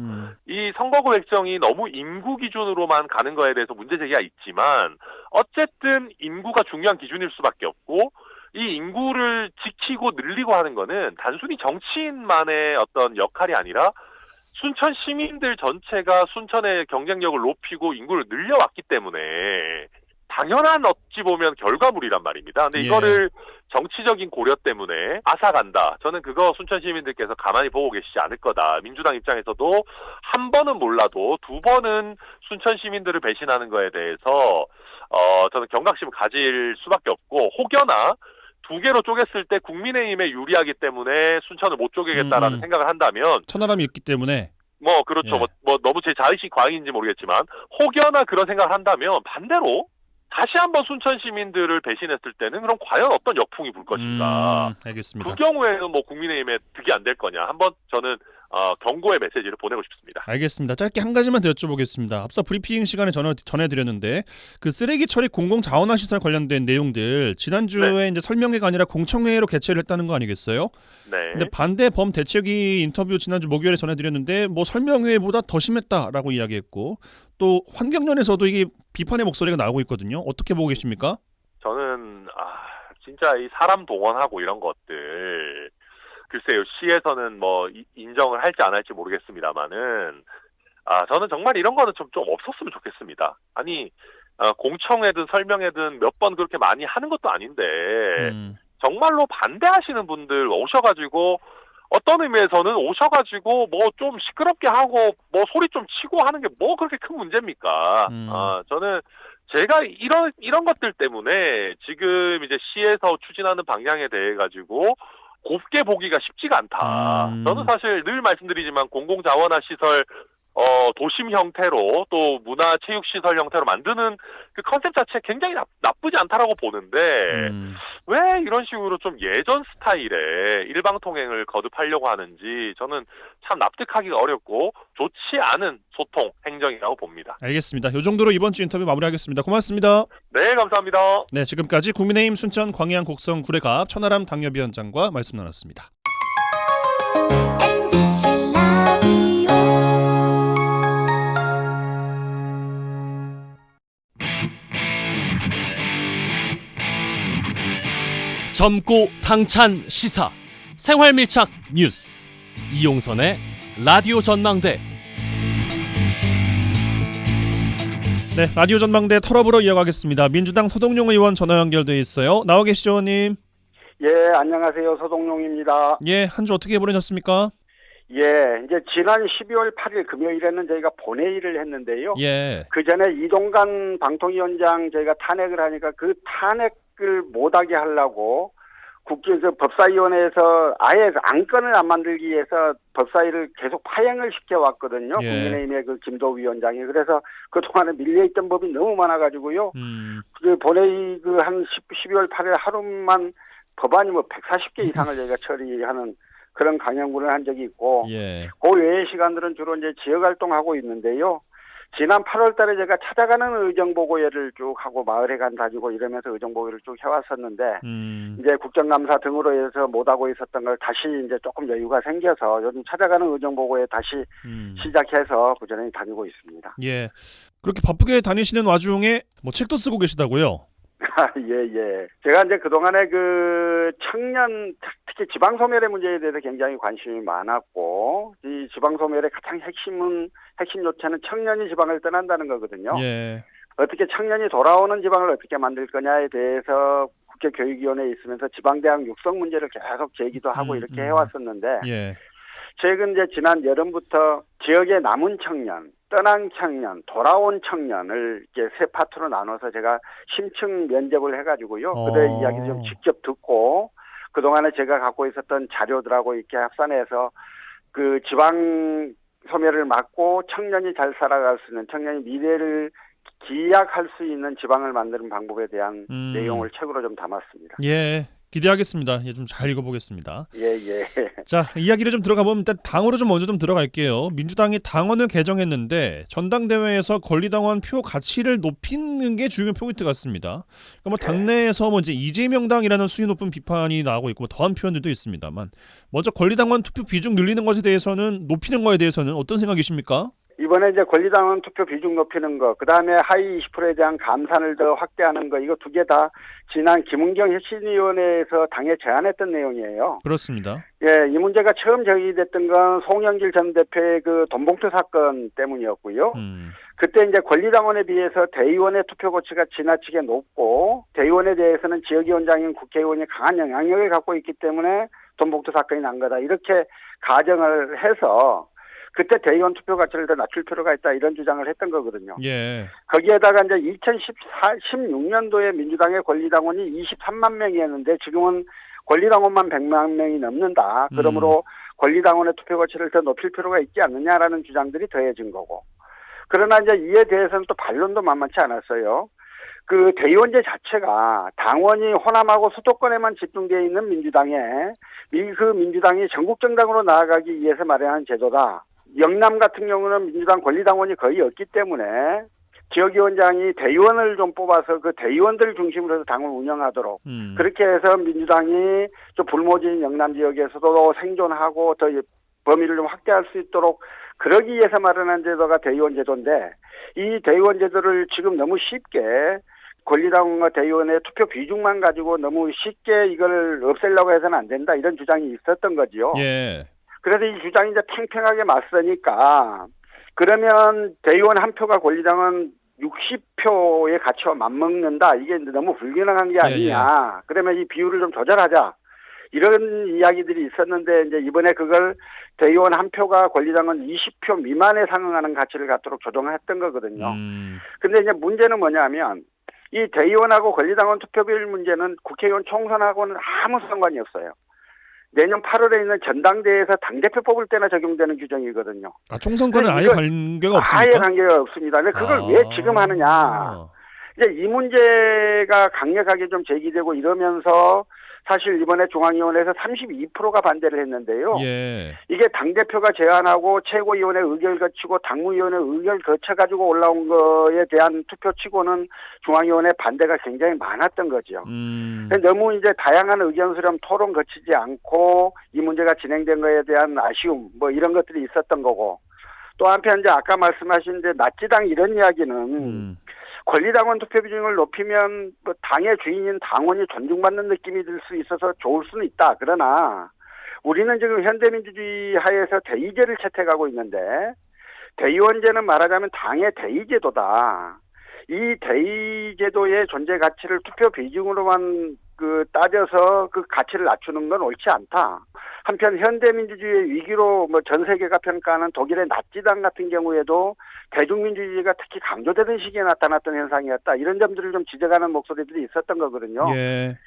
이 선거구 획정이 너무 인구 기준으로만 가는 거에 대해서 문제 제기가 있지만 어쨌든 인구가 중요한 기준일 수밖에 없고 이 인구를 지키고 늘리고 하는 거는 단순히 정치인만의 어떤 역할이 아니라 순천 시민들 전체가 순천의 경쟁력을 높이고 인구를 늘려왔기 때문에 당연한 어찌 보면 결과물이란 말입니다. 근데 이거를 정치적인 고려 때문에 앗아간다. 저는 그거 순천 시민들께서 가만히 보고 계시지 않을 거다. 민주당 입장에서도 한 번은 몰라도 2번은 순천 시민들을 배신하는 거에 대해서 저는 경각심을 가질 수밖에 없고 혹여나 2개로 쪼갰을 때 국민의힘에 유리하기 때문에 순천을 못 쪼개겠다라는 생각을 한다면 천하람이 있기 때문에 뭐 그렇죠. 예. 뭐 너무 제 자의식 과잉인지 모르겠지만 혹여나 그런 생각을 한다면 반대로 다시 한번 순천 시민들을 배신했을 때는 그럼 과연 어떤 역풍이 불 것인가. 알겠습니다. 그 경우에는 뭐 국민의힘에 득이 안 될 거냐. 한번 저는 경고의 메시지를 보내고 싶습니다. 알겠습니다. 짧게 한 가지만 더 여쭤보겠습니다. 앞서 브리핑 시간에 전해드렸는데 그 쓰레기 처리 공공자원화시설 관련된 내용들 지난주에 이제 설명회가 아니라 공청회로 개최를 했다는 거 아니겠어요? 네. 근데 반대 범대책위 인터뷰 지난주 목요일에 전해드렸는데 뭐 설명회보다 더 심했다라고 이야기했고 또 환경련에서도 이게 비판의 목소리가 나오고 있거든요. 어떻게 보고 계십니까? 저는 진짜 이 사람 동원하고 이런 것들 글쎄요, 시에서는 뭐 인정을 할지 안 할지 모르겠습니다만은 저는 정말 이런 거는 좀 없었으면 좋겠습니다. 아니 공청회든 설명회든 몇 번 그렇게 많이 하는 것도 아닌데 정말로 반대하시는 분들 오셔가지고 어떤 의미에서는 오셔가지고 뭐 좀 시끄럽게 하고 뭐 소리 좀 치고 하는 게 뭐 그렇게 큰 문제입니까? 저는 제가 이런 것들 때문에 지금 이제 시에서 추진하는 방향에 대해 가지고 곱게 보기가 쉽지가 않다. 저는 사실 늘 말씀드리지만 공공자원화 시설 도심 형태로 또 문화체육시설 형태로 만드는 그 컨셉 자체 굉장히 나쁘지 않다라고 보는데 왜 이런 식으로 좀 예전 스타일의 일방통행을 거듭하려고 하는지 저는 참 납득하기가 어렵고 좋지 않은 소통 행정이라고 봅니다. 알겠습니다. 이 정도로 이번 주 인터뷰 마무리하겠습니다. 고맙습니다. 네, 감사합니다. 네, 지금까지 국민의힘 순천 광양 곡성 구례갑 천하람 당협위원장과 말씀 나눴습니다. MBC 라디오 젊고 당찬 시사 생활밀착 뉴스 이용선의 라디오 전망대. 네, 라디오 전망대 털업으로 이어가겠습니다. 민주당 서동용 의원 전화 연결돼 있어요. 나와 계시죠, 의원님? 예, 안녕하세요. 서동용입니다. 예, 한 주 어떻게 보내셨습니까? 예, 이제 지난 12월 8일 금요일에는 저희가 본회의를 했는데요. 예. 그 전에 이동관 방통위원장 저희가 탄핵을 하니까 그 탄핵을 못하게 하려고 국회에서 법사위원회에서 아예 안건을 안 만들기 위해서 법사위를 계속 파행을 시켜왔거든요. 예. 국민의힘의 그 김도 위원장이. 그래서 그동안에 밀려있던 법이 너무 많아가지고요. 그 본회의 그 한 12월 8일 하루만 법안이 뭐 140개 이상을 저희가 처리하는 그런 강행군을 한 적이 있고, 예. 그 외의 시간들은 주로 이제 지역 활동하고 있는데요. 지난 8월 달에 제가 찾아가는 의정보고회를 쭉 하고 마을에 간 다니고 이러면서 의정보고회를 쭉 해왔었는데, 이제 국정감사 등으로 해서 못하고 있었던 걸 다시 이제 조금 여유가 생겨서 요즘 찾아가는 의정보고회 다시 시작해서 꾸준히 다니고 있습니다. 예. 그렇게 바쁘게 다니시는 와중에 뭐 책도 쓰고 계시다고요? 예. 제가 이제 그동안에 그 청년, 특히 지방소멸의 문제에 대해서 굉장히 관심이 많았고, 이 지방소멸의 가장 핵심 요체는 청년이 지방을 떠난다는 거거든요. 예. 어떻게 청년이 돌아오는 지방을 어떻게 만들 거냐에 대해서 국회 교육위원회에 있으면서 지방대학 육성 문제를 계속 제기도 하고 이렇게 해왔었는데, 예. 최근 이제 지난 여름부터 지역의 남은 청년, 떠난 청년, 돌아온 청년을 이렇게 세 파트로 나눠서 제가 심층 면접을 해가지고요. 그들의 이야기를 좀 직접 듣고 그동안에 제가 갖고 있었던 자료들하고 이렇게 합산해서 그 지방 소멸을 막고 청년이 잘 살아갈 수 있는, 청년이 미래를 기약할 수 있는 지방을 만드는 방법에 대한 내용을 책으로 좀 담았습니다. 예. 기대하겠습니다. 예, 좀 잘 읽어보겠습니다. 예. 자, 이야기를 좀 들어가 보면 일단 당으로 좀 먼저 좀 들어갈게요. 민주당이 당원을 개정했는데 전당대회에서 권리당원 표 가치를 높이는 게 주요 포인트 같습니다. 그러니까 뭐 당내에서 뭐 이제 이재명당이라는 수위 높은 비판이 나오고 있고 뭐 더한 표현들도 있습니다만, 먼저 권리당원 투표 비중 늘리는 것에 대해서는, 높이는 거에 대해서는 어떤 생각이십니까? 이번에 이제 권리당원 투표 비중 높이는 거, 그 다음에 하위 20%에 대한 감산을 더 확대하는 거, 이거 두 개 다 지난 김은경 혁신위원회에서 당에 제안했던 내용이에요. 그렇습니다. 예, 이 문제가 처음 제기됐던 건 송영길 전 대표의 그 돈봉투 사건 때문이었고요. 그때 이제 권리당원에 비해서 대의원의 투표 가치가 지나치게 높고, 대의원에 대해서는 지역위원장인 국회의원이 강한 영향력을 갖고 있기 때문에 돈봉투 사건이 난 거다, 이렇게 가정을 해서 그때 대의원 투표 가치를 더 낮출 필요가 있다, 이런 주장을 했던 거거든요. 예. 거기에다가 이제 2016년도에 민주당의 권리당원이 23만 명이었는데 지금은 권리당원만 100만 명이 넘는다. 그러므로 권리당원의 투표 가치를 더 높일 필요가 있지 않느냐라는 주장들이 더해진 거고. 그러나 이제 이에 대해서는 또 반론도 만만치 않았어요. 그 대의원제 자체가 당원이 호남하고 수도권에만 집중되어 있는 민주당에, 그 민주당이 전국 정당으로 나아가기 위해서 마련한 제도다. 영남 같은 경우는 민주당 권리당원이 거의 없기 때문에 지역위원장이 대의원을 좀 뽑아서 그 대의원들 중심으로 해서 당을 운영하도록, 그렇게 해서 민주당이 좀 불모진 영남 지역에서도 생존하고 더 범위를 좀 확대할 수 있도록 그러기 위해서 마련한 제도가 대의원 제도인데, 이 대의원 제도를 지금 너무 쉽게 권리당원과 대의원의 투표 비중만 가지고 너무 쉽게 이걸 없애려고 해서는 안 된다, 이런 주장이 있었던 거지요. 예. 그래서 이 주장이 이제 팽팽하게 맞서니까, 그러면 대의원 한 표가 권리당원 60표의 가치와 맞먹는다, 이게 너무 불균형한 게 아니냐. 그러면 이 비율을 좀 조절하자, 이런 이야기들이 있었는데, 이제 이번에 그걸 대의원 한 표가 권리당원 20표 미만에 상응하는 가치를 갖도록 조정했던 거거든요. 근데 이제 문제는 뭐냐면, 이 대의원하고 권리당원 투표비율 문제는 국회의원 총선하고는 아무 상관이 없어요. 내년 8월에 있는 전당대회에서 당대표 뽑을 때나 적용되는 규정이거든요. 아, 총선과는 아예 이거 관계가 없습니까? 아예 관계가 없습니다. 근데 그걸 왜 지금 하느냐. 이제 이 문제가 강력하게 좀 제기되고 이러면서 사실 이번에 중앙위원회에서 32%가 반대를 했는데요. 예. 이게 당대표가 제안하고 최고위원회 의결 거치고 당무위원회 의결 거쳐가지고 올라온 거에 대한 투표치고는 중앙위원회 반대가 굉장히 많았던 거죠. 너무 이제 다양한 의견 수렴 토론 거치지 않고 이 문제가 진행된 거에 대한 아쉬움 뭐 이런 것들이 있었던 거고 또 한편 이제 아까 말씀하신 이제 나치당 이런 이야기는 권리당원 투표 비중을 높이면 뭐 당의 주인인 당원이 존중받는 느낌이 들 수 있어서 좋을 수는 있다. 그러나 우리는 지금 현대민주주의 하에서 대의제를 채택하고 있는데 대의원제는 말하자면 당의 대의제도다. 이 대의제도의 존재 가치를 투표 비중으로만 따져서 그 가치를 낮추는 건 옳지 않다. 한편 현대민주주의의 위기로 뭐 전 세계가 평가하는 독일의 나치당 같은 경우에도 대중민주주의가 특히 강조되던 시기에 나타났던 현상이었다. 이런 점들을 좀 지적하는 목소리들이 있었던 거거든요. 예.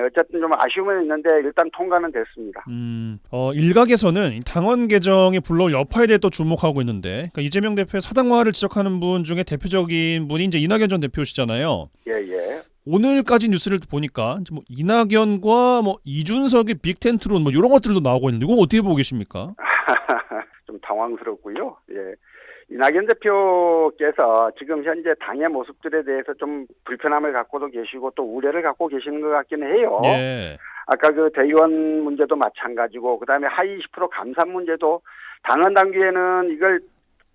어쨌든 좀 아쉬움은 있는데 일단 통과는 됐습니다. 일각에서는 당원 개정이 불러올 여파에 대해 또 주목하고 있는데, 그러니까 이재명 대표의 사당화를 지적하는 분 중에 대표적인 분이 이제 이낙연 전 대표시잖아요. 예. 오늘까지 뉴스를 보니까 뭐 이낙연과 뭐 이준석의 빅텐트론 뭐 이런 것들도 나오고 있는데 이건 어떻게 보고 계십니까? 좀 당황스럽고요. 예. 이낙연 대표께서 지금 현재 당의 모습들에 대해서 좀 불편함을 갖고도 계시고 또 우려를 갖고 계시는 것 같기는 해요. 예. 아까 그 대의원 문제도 마찬가지고 그다음에 하위 20% 감산 문제도 당헌 당규에는 이걸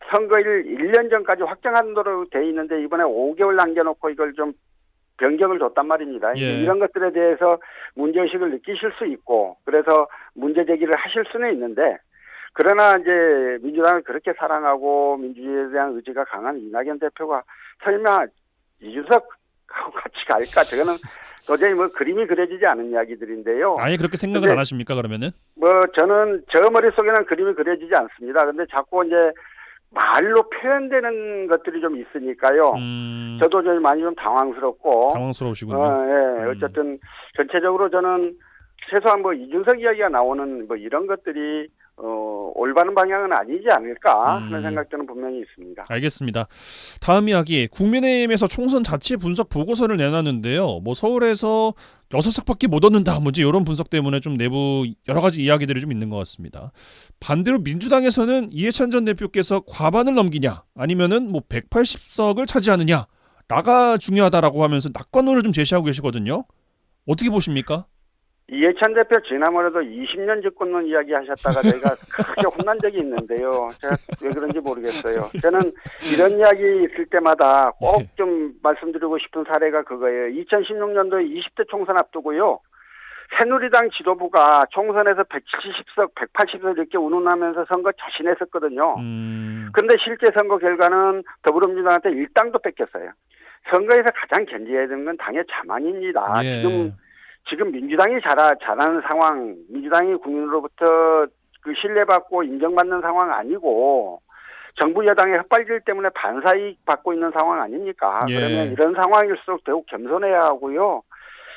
선거일 1년 전까지 확정한도로 돼 있는데 이번에 5개월 남겨놓고 이걸 좀 변경을 줬단 말입니다. 예. 이런 것들에 대해서 문제의식을 느끼실 수 있고 그래서 문제 제기를 하실 수는 있는데 그러나 이제 민주당을 그렇게 사랑하고 민주주의에 대한 의지가 강한 이낙연 대표가 설마 이준석하고 같이 갈까? 저거는 도저히 뭐 그림이 그려지지 않은 이야기들인데요. 아예 그렇게 생각은 안 하십니까 그러면은? 뭐 저는 저 머릿속에는 그림이 그려지지 않습니다. 근데 자꾸 이제 말로 표현되는 것들이 좀 있으니까요. 저도 좀 많이 좀 당황스러우시군요. 예. 어쨌든 전체적으로 저는 최소한 뭐 이준석 이야기가 나오는 뭐 이런 것들이 올바른 방향은 아니지 않을까 하는 생각들은 분명히 있습니다. 알겠습니다. 다음 이야기, 국민의힘에서 총선 자체 분석 보고서를 내놨는데요. 뭐 서울에서 6석밖에 못 얻는다, 뭐지 이런 분석 때문에 좀 내부 여러 가지 이야기들이 좀 있는 것 같습니다. 반대로 민주당에서는 이해찬 전 대표께서 과반을 넘기냐, 아니면은 뭐 180석을 차지하느냐가 중요하다라고 하면서 낙관론을 좀 제시하고 계시거든요. 어떻게 보십니까? 이해찬 대표 지난번에도 20년 집권론 이야기 하셨다가 저희가 크게 혼난 적이 있는데요. 제가 왜 그런지 모르겠어요. 저는 이런 이야기 있을 때마다 꼭 좀 말씀드리고 싶은 사례가 그거예요. 2016년도에 20대 총선 앞두고요. 새누리당 지도부가 총선에서 170석, 180석 이렇게 운운하면서 선거 자신했었거든요. 그런데 실제 선거 결과는 더불어민주당한테 일당도 뺏겼어요. 선거에서 가장 견제해야 되는 건 당의 자만입니다. 예. 지금 민주당이 잘하는 상황, 민주당이 국민으로부터 그 신뢰받고 인정받는 상황 아니고 정부 여당의 헛발질 때문에 반사이익 받고 있는 상황 아닙니까? 예. 그러면 이런 상황일수록 더욱 겸손해야 하고요.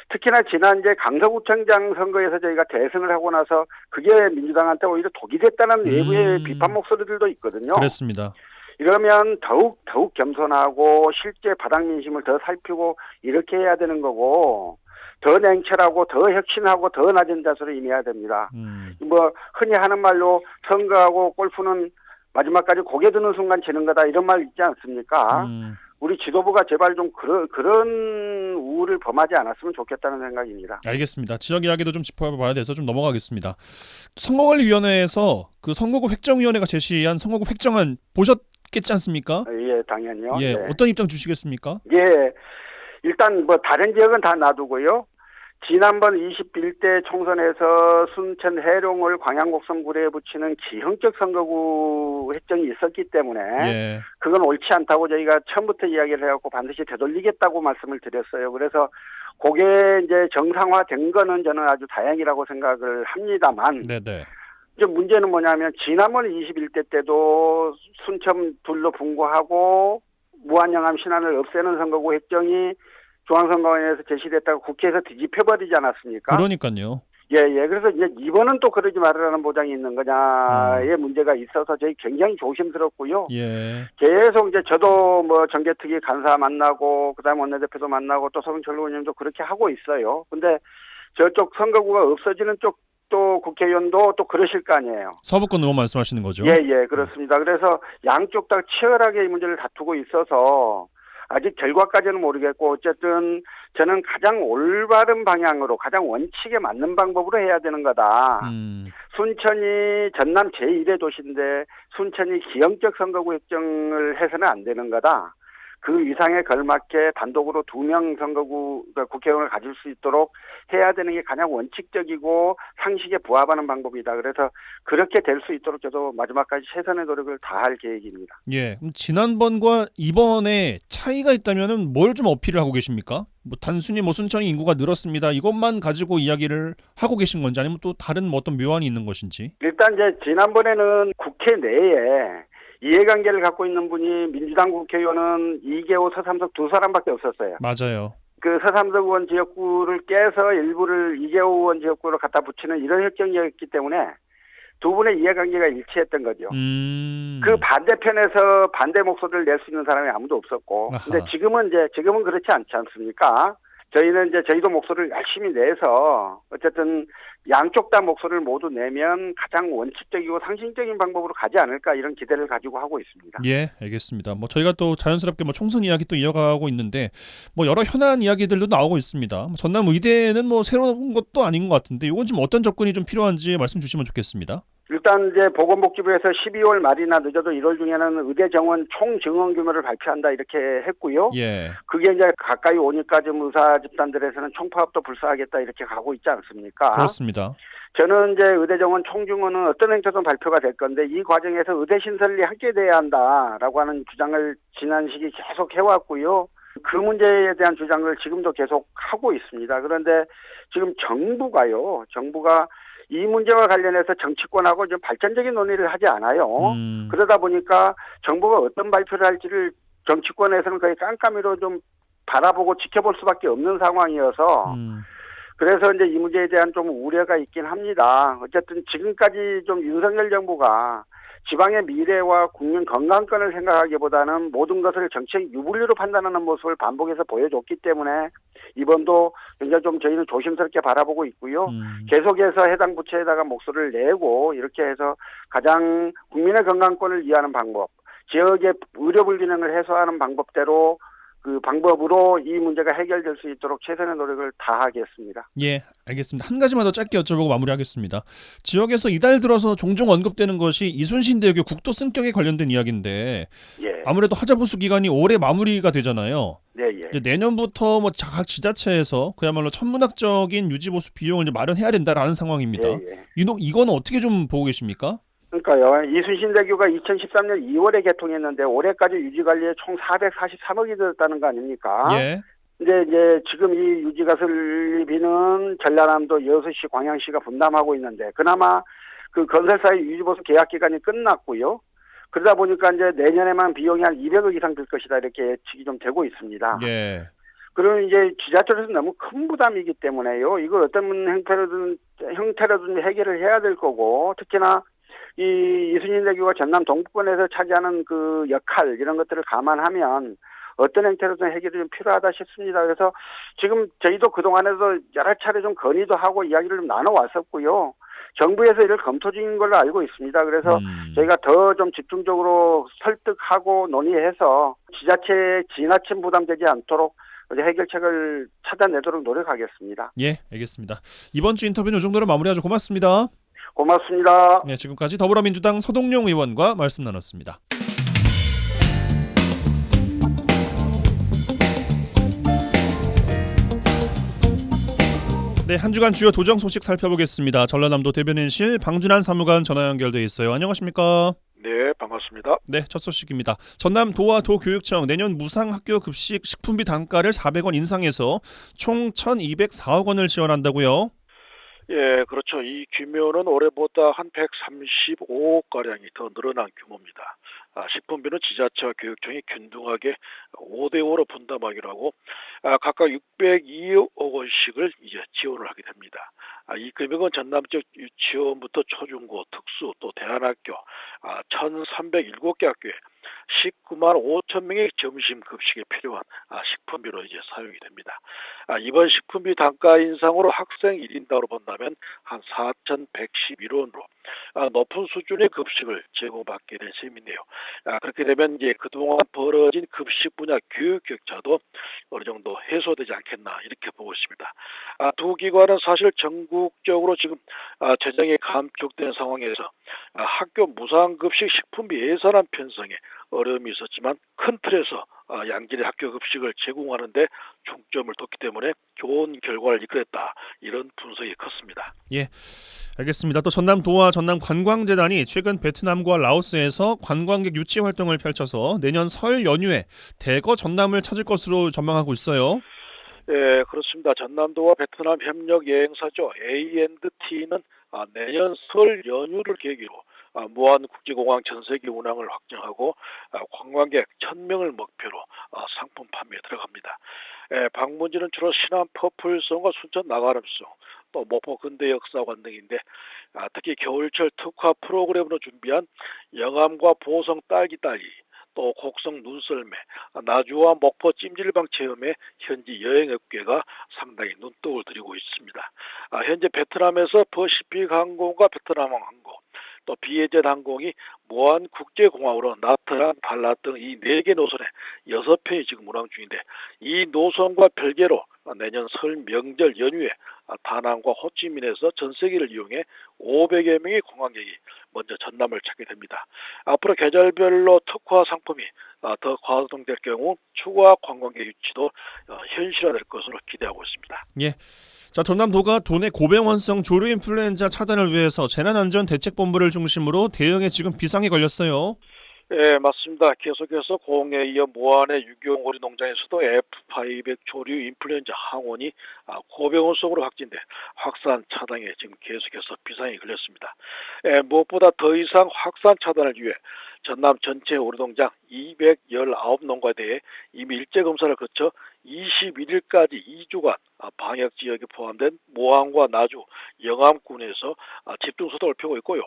특히나 지난 이제 강서구청장 선거에서 저희가 대승을 하고 나서 그게 민주당한테 오히려 독이 됐다는 외부의 비판 목소리들도 있거든요. 그렇습니다. 이러면 더욱 겸손하고 실제 바닥 민심을 더 살피고 이렇게 해야 되는 거고 더 냉철하고 더 혁신하고 더 낮은 자세로 임해야 됩니다. 뭐 흔히 하는 말로 선거하고 골프는 마지막까지 고개 드는 순간 지는 거다 이런 말 있지 않습니까? 우리 지도부가 제발 좀 그런 우를 범하지 않았으면 좋겠다는 생각입니다. 알겠습니다. 지역 이야기도 좀 짚어봐야 돼서 좀 넘어가겠습니다. 선거관리위원회에서 그 선거구 획정위원회가 제시한 선거구 획정안 보셨겠지 않습니까? 예, 당연히요. 예, 네. 어떤 입장 주시겠습니까? 예, 일단 뭐 다른 지역은 다 놔두고요. 지난번 21대 총선에서 순천 해룡을 광양곡성구례에 붙이는 지형적 선거구 획정이 있었기 때문에 예. 그건 옳지 않다고 저희가 처음부터 이야기를 해갖고 반드시 되돌리겠다고 말씀을 드렸어요. 그래서 그게 이제 정상화된 거는 저는 아주 다행이라고 생각을 합니다만 네네. 이제 문제는 뭐냐면 지난번 21대 때도 순천 둘로 분구하고 무한영암 신안을 없애는 선거구 획정이 중앙선거원에서 제시됐다가 국회에서 뒤집혀버리지 않았습니까? 그러니까요. 예. 그래서 이제 이번은 또 그러지 말으라는 보장이 있는 거냐의 문제가 있어서 저희 굉장히 조심스럽고요. 예. 계속 이제 저도 뭐 정개특위 간사 만나고 그다음 원내대표도 만나고 또 서동철 의원님도 그렇게 하고 있어요. 근데 저쪽 선거구가 없어지는 쪽 또 국회의원도 또 그러실 거 아니에요. 서부권 의원 말씀하시는 거죠? 예, 그렇습니다. 그래서 양쪽 다 치열하게 이 문제를 다투고 있어서 아직 결과까지는 모르겠고 어쨌든 저는 가장 올바른 방향으로 가장 원칙에 맞는 방법으로 해야 되는 거다. 순천이 전남 제1의 도시인데 순천이 기형적 선거구 획정을 해서는 안 되는 거다. 그 위상에 걸맞게 단독으로 2명 선거구 그러니까 국회의원을 가질 수 있도록 해야 되는 게 가장 원칙적이고 상식에 부합하는 방법이다. 그래서 그렇게 될 수 있도록 저도 마지막까지 최선의 노력을 다할 계획입니다. 예. 그럼 지난번과 이번에 차이가 있다면은 뭘 좀 어필을 하고 계십니까? 뭐 단순히 뭐 순천이 인구가 늘었습니다. 이것만 가지고 이야기를 하고 계신 건지 아니면 또 다른 뭐 어떤 묘안이 있는 것인지? 일단 이제 지난번에는 국회 내에 이해관계를 갖고 있는 분이 민주당 국회의원은 이계호, 서삼석 두 사람밖에 없었어요. 맞아요. 그 서삼석 의원 지역구를 깨서 일부를 이계호 의원 지역구로 갖다 붙이는 이런 혁정이었기 때문에 두 분의 이해관계가 일치했던 거죠. 그 반대편에서 반대 목소리를 낼 수 있는 사람이 아무도 없었고, 근데 지금은 그렇지 않지 않습니까? 저희는 이제 저희도 목소리를 열심히 내서 어쨌든 양쪽 다 목소리를 모두 내면 가장 원칙적이고 상식적인 방법으로 가지 않을까 이런 기대를 가지고 하고 있습니다. 예, 알겠습니다. 뭐 저희가 또 자연스럽게 뭐 총선 이야기 또 이어가고 있는데 뭐 여러 현안 이야기들도 나오고 있습니다. 전남 의대는 뭐 새로운 것도 아닌 것 같은데 이건 좀 어떤 접근이 좀 필요한지 말씀 주시면 좋겠습니다. 일단 이제 보건복지부에서 12월 말이나 늦어도 1월 중에는 의대 정원 총 증원 규모를 발표한다 이렇게 했고요. 예. 그게 이제 가까이 오니까 좀 의사 집단들에서는 총파업도 불사하겠다 이렇게 가고 있지 않습니까? 그렇습니다. 저는 이제 의대 정원 총 증원은 어떤 행태든 발표가 될 건데 이 과정에서 의대 신설이 함께 돼야 한다라고 하는 주장을 지난 시기 계속 해왔고요. 그 문제에 대한 주장을 지금도 계속 하고 있습니다. 그런데 지금 정부가 이 문제와 관련해서 정치권하고 좀 발전적인 논의를 하지 않아요. 그러다 보니까 정부가 어떤 발표를 할지를 정치권에서는 거의 깜깜이로 좀 바라보고 지켜볼 수밖에 없는 상황이어서 그래서 이제 이 문제에 대한 좀 우려가 있긴 합니다. 어쨌든 지금까지 좀 윤석열 정부가 지방의 미래와 국민 건강권을 생각하기보다는 모든 것을 정책 유불리로 판단하는 모습을 반복해서 보여줬기 때문에 이번도 굉장히 좀 저희는 조심스럽게 바라보고 있고요. 계속해서 해당 부처에다가 목소리를 내고 이렇게 해서 가장 국민의 건강권을 위하는 방법, 지역의 의료 불균형을 해소하는 방법대로 그 방법으로 이 문제가 해결될 수 있도록 최선의 노력을 다하겠습니다. 예, 알겠습니다. 한 가지만 더 짧게 여쭤보고 마무리하겠습니다. 지역에서 이달 들어서 종종 언급되는 것이 이순신 대교 국도 승격에 관련된 이야기인데 예. 아무래도 하자보수 기간이 올해 마무리가 되잖아요. 네. 이제 내년부터 뭐 각 지자체에서 그야말로 천문학적인 유지보수 비용을 이제 마련해야 된다라는 상황입니다. 예. 이거는 어떻게 좀 보고 계십니까? 그러니까요. 이순신대교가 2013년 2월에 개통했는데 올해까지 유지관리에 총 443억이 들었다는 거 아닙니까? 예. 근데 이제 지금 이 유지가설비는 전라남도 여수시, 광양시가 분담하고 있는데 그나마 그 건설사의 유지보수 계약 기간이 끝났고요. 그러다 보니까 이제 내년에만 비용이 한 200억 이상 들 것이다 이렇게 예측이 좀 되고 있습니다. 예. 그러면 이제 지자체로서 너무 큰 부담이기 때문에요. 이걸 어떤 형태로든 해결을 해야 될 거고 특히나 이 이순신대교가 전남 동부권에서 차지하는 그 역할 이런 것들을 감안하면 어떤 형태로든 해결이 좀 필요하다 싶습니다. 그래서 지금 저희도 그동안에도 여러 차례 좀 건의도 하고 이야기를 좀 나눠왔었고요. 정부에서 이를 검토 중인 걸로 알고 있습니다. 그래서 저희가 더 좀 집중적으로 설득하고 논의해서 지자체에 지나친 부담되지 않도록 해결책을 찾아내도록 노력하겠습니다. 예, 알겠습니다. 이번 주 인터뷰는 이 정도로 마무리하죠. 고맙습니다. 고맙습니다. 네, 지금까지 더불어민주당 서동용 의원과 말씀 나눴습니다. 네, 한 주간 주요 도정 소식 살펴보겠습니다. 전라남도 대변인실 방준환 사무관 전화 연결돼 있어요. 안녕하십니까? 네, 반갑습니다. 네, 첫 소식입니다. 전남 도와 도교육청 내년 무상학교 급식 식품비 단가를 400원 인상해서 총 1,204억 원을 지원한다고요? 예, 그렇죠. 이 규모는 올해보다 한 135억 가량이 더 늘어난 규모입니다. 식품비는 지자체와 교육청이 균등하게 5대5로 분담하기로 하고 각각 602억 원씩을 이제 지원을 하게 됩니다. 이 금액은 전남 지역 유치원부터 초중고, 특수, 또 대안학교 1,307개 학교에 19만 5천 명의 점심 급식에 필요한 식품비로 이제 사용이 됩니다. 이번 식품비 단가 인상으로 학생 1인당으로 본다면 한 4,111원으로 높은 수준의 급식을 제공받게 될 셈인데요. 그렇게 되면 이제 그동안 벌어진 급식 분야 교육 격차도 어느 정도 해소되지 않겠나 이렇게 보고 있습니다. 두 기관은 사실 전국적으로 지금 재정이 감축된 상황에서 학교 무상급식 식품비 예산안 편성에 어려움이 있었지만 큰 틀에서 양질의 학교 급식을 제공하는 데 중점을 뒀기 때문에 좋은 결과를 이끌었다. 이런 분석이 컸습니다. 예, 알겠습니다. 또 전남도와 전남관광재단이 최근 베트남과 라오스에서 관광객 유치 활동을 펼쳐서 내년 설 연휴에 대거 전남을 찾을 것으로 전망하고 있어요. 네, 그렇습니다. 전남도와 베트남 협력 여행사죠. A&T는 내년 설 연휴를 계기로 무안 국제공항 전세기 운항을 확정하고 관광객 1,000명을 목표로 상품 판매에 들어갑니다. 방문지는 주로 신안 퍼플성과 순천 나가름성, 또 목포 근대역사관 등인데 특히 겨울철 특화 프로그램으로 준비한 영암과 보성 딸기딸기, 또 곡성 눈썰매, 나주와 목포 찜질방 체험에 현지 여행업계가 상당히 눈독을 들이고 있습니다. 현재 베트남에서 퍼시픽 항공과 베트남 항공, 또 비에젯 항공이 무안 국제공항으로 나트랑, 발라 등 이 4개 노선에 6편이 지금 운항 중인데 이 노선과 별개로 내년 설 명절 연휴에 다낭과 호치민에서 전세기를 이용해 500여 명의 관광객이 먼저 전남을 찾게 됩니다. 앞으로 계절별로 특화 상품이 더 과동될 경우 추가 관광객 유치도 현실화될 것으로 기대하고 있습니다. 예. 자, 전남도가 도내 고병원성 조류 인플루엔자 차단을 위해서 재난안전대책본부를 중심으로 대응에 지금 비상에 걸렸어요. 네, 맞습니다. 계속해서 공해에 이어 무안의 유경오리 농장에서도 F500 조류 인플루엔자 항원이 고병원성으로 확진돼 확산 차단에 지금 계속해서 비상이 걸렸습니다. 무엇보다 더 이상 확산 차단을 위해 전남 전체 오리농장 219농가에 대해 이미 일제검사를 거쳐 21일까지 2주간 방역지역에 포함된 모항과 나주, 영암군에서 집중소독을 펴고 있고요.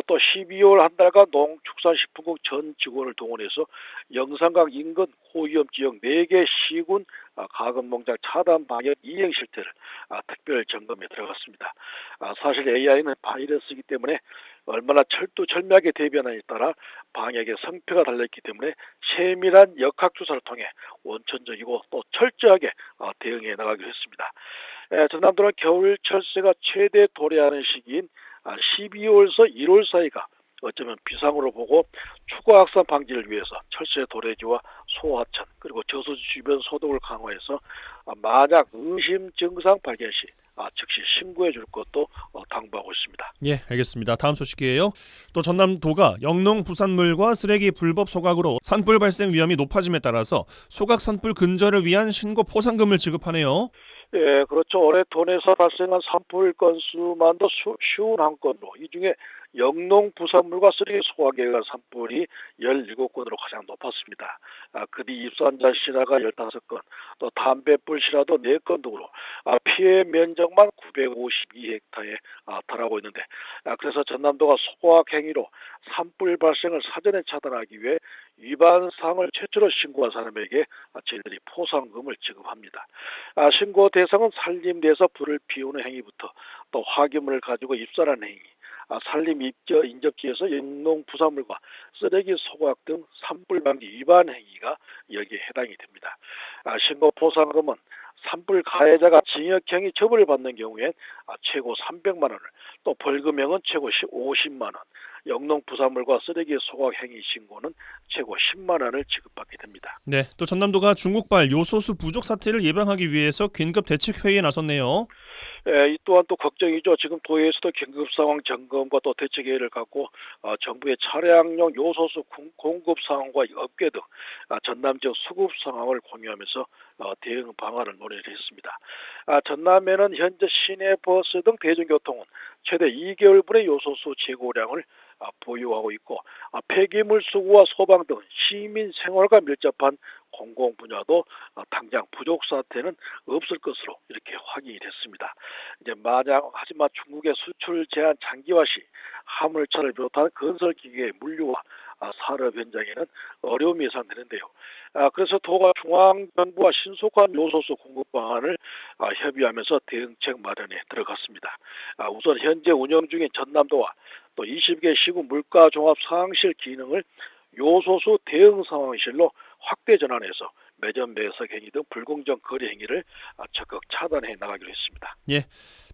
또 12월 한 달간 농축산식품국 전 직원을 동원해서 영산강 인근 고위험 지역 4개 시군 가금농장 차단 방역 이행 실태를 특별 점검에 들어갔습니다. 사실 AI는 바이러스이기 때문에 얼마나 철두철미하게 대변하느냐에 따라 방역의 성패가 달려있기 때문에 세밀한 역학조사를 통해 원천적이고 또 철저하게 대응해 나가기로 했습니다. 전남도는 겨울철새가 최대 도래하는 시기인 12월에서 1월 사이가 어쩌면 비상으로 보고 추가 확산 방지를 위해서 철새 도래지와 소하천 그리고 저수지 주변 소독을 강화해서 만약 의심 증상 발견 시 즉시 신고해 줄 것도 당부하고 있습니다. 예, 알겠습니다. 다음 소식이에요. 또 전남도가 영농 부산물과 쓰레기 불법 소각으로 산불 발생 위험이 높아짐에 따라서 소각 산불 근절을 위한 신고 포상금을 지급하네요. 예, 그렇죠. 올해 도내에서 발생한 산불 건수만도 쉬운 한 건으로 이 중에 영농 부산물과 쓰레기 소각에 의한 산불이 17건으로 가장 높았습니다. 그뒤 입산자 실화가 15건, 또 담배불 실화도 4건 등으로 피해 면적만 952헥타에 달하고 있는데 그래서 전남도가 소각 행위로 산불 발생을 사전에 차단하기 위해 위반 사항을 최초로 신고한 사람에게 저희들이 포상금을 지급합니다. 신고 대상은 산림내에서 불을 피우는 행위부터 또 화기물을 가지고 입산하는 행위, 산림 인접지에서 영농 부산물과 쓰레기 소각 등 산불 방지 위반 행위가 여기에 해당이 됩니다. 신고 포상금은 산불 가해자가 징역형이 처벌을 받는 경우엔 최고 300만 원을, 또 벌금형은 최고 50만 원, 영농 부산물과 쓰레기 소각 행위 신고는 최고 10만 원을 지급받게 됩니다. 네, 또 전남도가 중국발 요소수 부족 사태를 예방하기 위해서 긴급 대책 회의에 나섰네요. 이 또한 또 걱정이죠. 지금 도에서도 긴급 상황 점검과 또 대책 회의를 갖고 정부의 차량용 요소수 공급 상황과 업계 등 전남 지역 수급 상황을 공유하면서 대응 방안을 논의를 했습니다. 전남에는 현재 시내버스 등 대중교통은 최대 2개월분의 요소수 재고량을 보유하고 있고 폐기물 수거와 소방 등 시민 생활과 밀접한 공공 분야도 당장 부족 사태는 없을 것으로 이렇게 확인이 됐습니다. 이제 하지만 중국의 수출 제한 장기화 시 화물차를 비롯한 건설 기계의 물류와 산업 현장에는 어려움이 예상되는데요. 그래서 도가 중앙정부와 신속한 요소수 공급 방안을 협의하면서 대응책 마련에 들어갔습니다. 우선 현재 운영 중인 전남도와 또 20개 시군 물가 종합 상황실 기능을 요소수 대응 상황실로 확대 전환해서 매점 매석 행위 등 불공정 거래 행위를 적극 차단해 나가기로 했습니다. 예,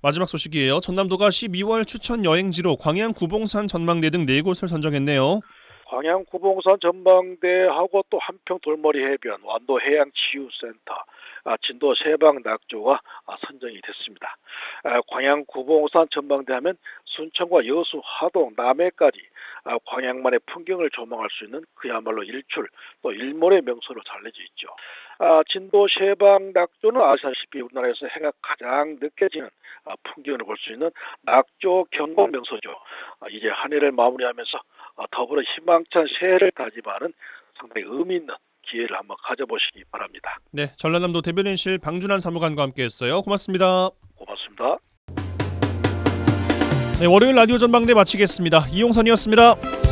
마지막 소식이에요. 전남도가 12월 추천 여행지로 광양 구봉산 전망대 등 4곳을 선정했네요. 광양 구봉산 전망대하고 또 한평 돌머리 해변, 완도 해양치유센터, 진도 세방 낙조가 선정이 됐습니다. 광양 구봉산 전망대 하면 순천과 여수, 하동, 남해까지 광양만의 풍경을 조망할 수 있는 그야말로 일출 또 일몰의 명소로 잘려져 있죠. 진도 세방 낙조는 아시다시피 우리나라에서 해가 가장 늦게 지는 풍경을 볼 수 있는 낙조 경관 명소죠. 이제 한 해를 마무리하면서 더불어 희망찬 새해를 다짐하는 상당히 의미 있는 기회를 한번 가져보시기 바랍니다. 네, 전라남도 대변인실 방준환 사무관과 함께했어요. 고맙습니다. 고맙습니다. 네, 월요일 라디오 전망대 마치겠습니다. 이용선이었습니다.